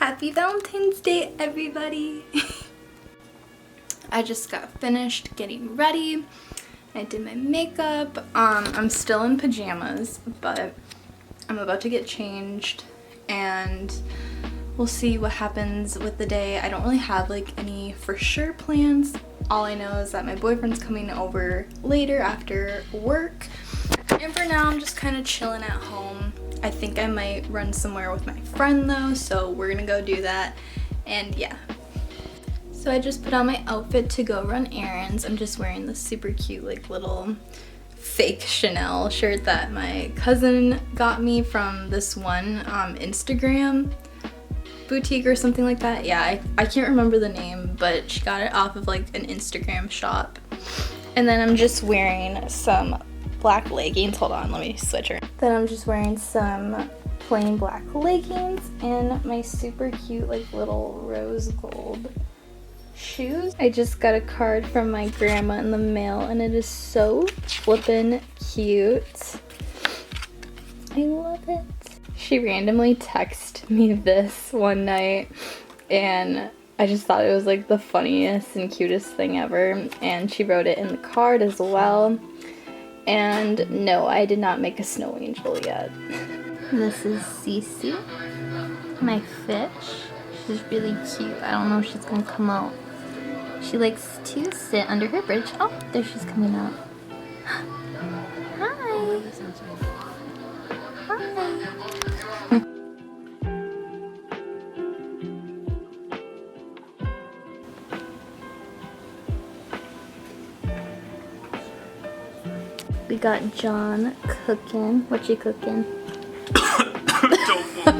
Happy Valentine's Day, everybody! I just got finished getting ready. I did my makeup. I'm still in pajamas, but I'm about to get changed and we'll see what happens with the day. I don't really have like any for sure plans. All I know is that my boyfriend's coming over later after work. And for now, I'm just kind of chilling at home. I think I might run somewhere with my friend though, so we're gonna go do that. And yeah. So I just put on my outfit to go run errands. I'm just wearing this super cute like little fake Chanel shirt that my cousin got me from this one Instagram boutique or something like that. Yeah, I can't remember the name, but she got it off of like an Instagram shop. And then I'm just wearing some black leggings. Hold on, let me switch her. Then I'm just wearing some plain black leggings and my super cute like little rose gold shoes. I just got a card from my grandma in the mail and it is so flippin' cute. I love it. She randomly texted me this one night and I just thought it was like the funniest and cutest thing ever, and she wrote it in the card as well. And no, I did not make a snow angel yet. This is Cece, my fish. She's really cute. I don't know if she's gonna come out. She likes to sit under her bridge. Oh, there she's coming out. Hi. Hi. We got John cooking. What you cooking? Tofu.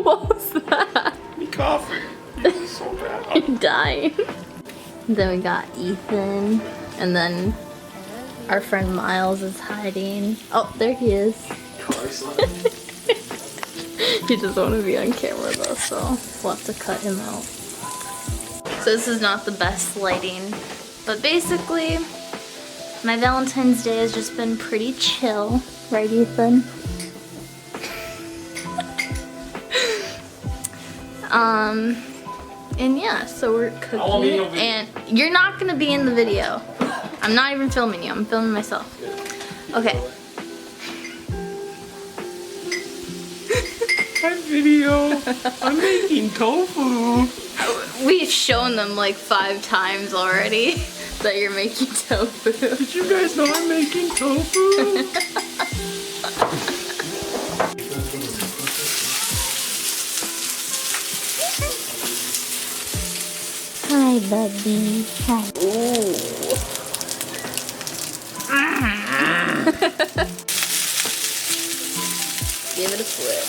What was that? Me coughing. It's so bad. I'm dying. Then we got Ethan, and then our friend Miles is hiding. Oh, there he is. He doesn't want to be on camera though, so we'll have to cut him out. So this is not the best lighting, but basically my Valentine's Day has just been pretty chill, right Ethan? And yeah, so we're cooking, and you're not gonna be in the video. I'm not even filming you, I'm filming myself. Okay. Hi video. I'm making tofu. We've shown them like 5 times already that you're making tofu. Did you guys know I'm making tofu? Hi, Bubby. Hi. Ooh. Give it a flip.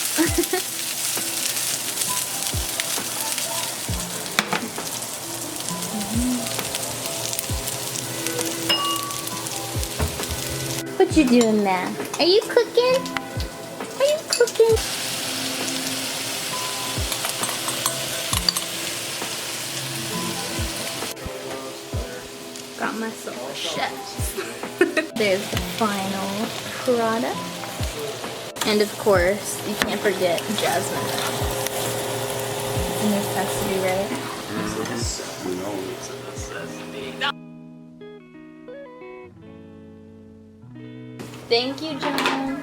What you doing now? Are you cooking? Are you cooking? Got myself a chef. There's the final product. And of course, you can't forget jasmine. It's a necessity, right? Thank you, John.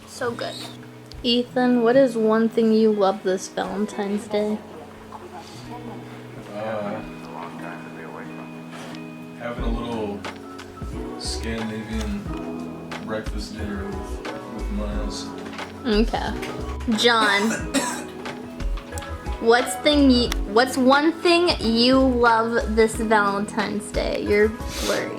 So good. Ethan, what is one thing you love this Valentine's Day? Having a little Scandinavian breakfast dinner with Miles. Okay. John, what's one thing you love this Valentine's Day? You're blurry.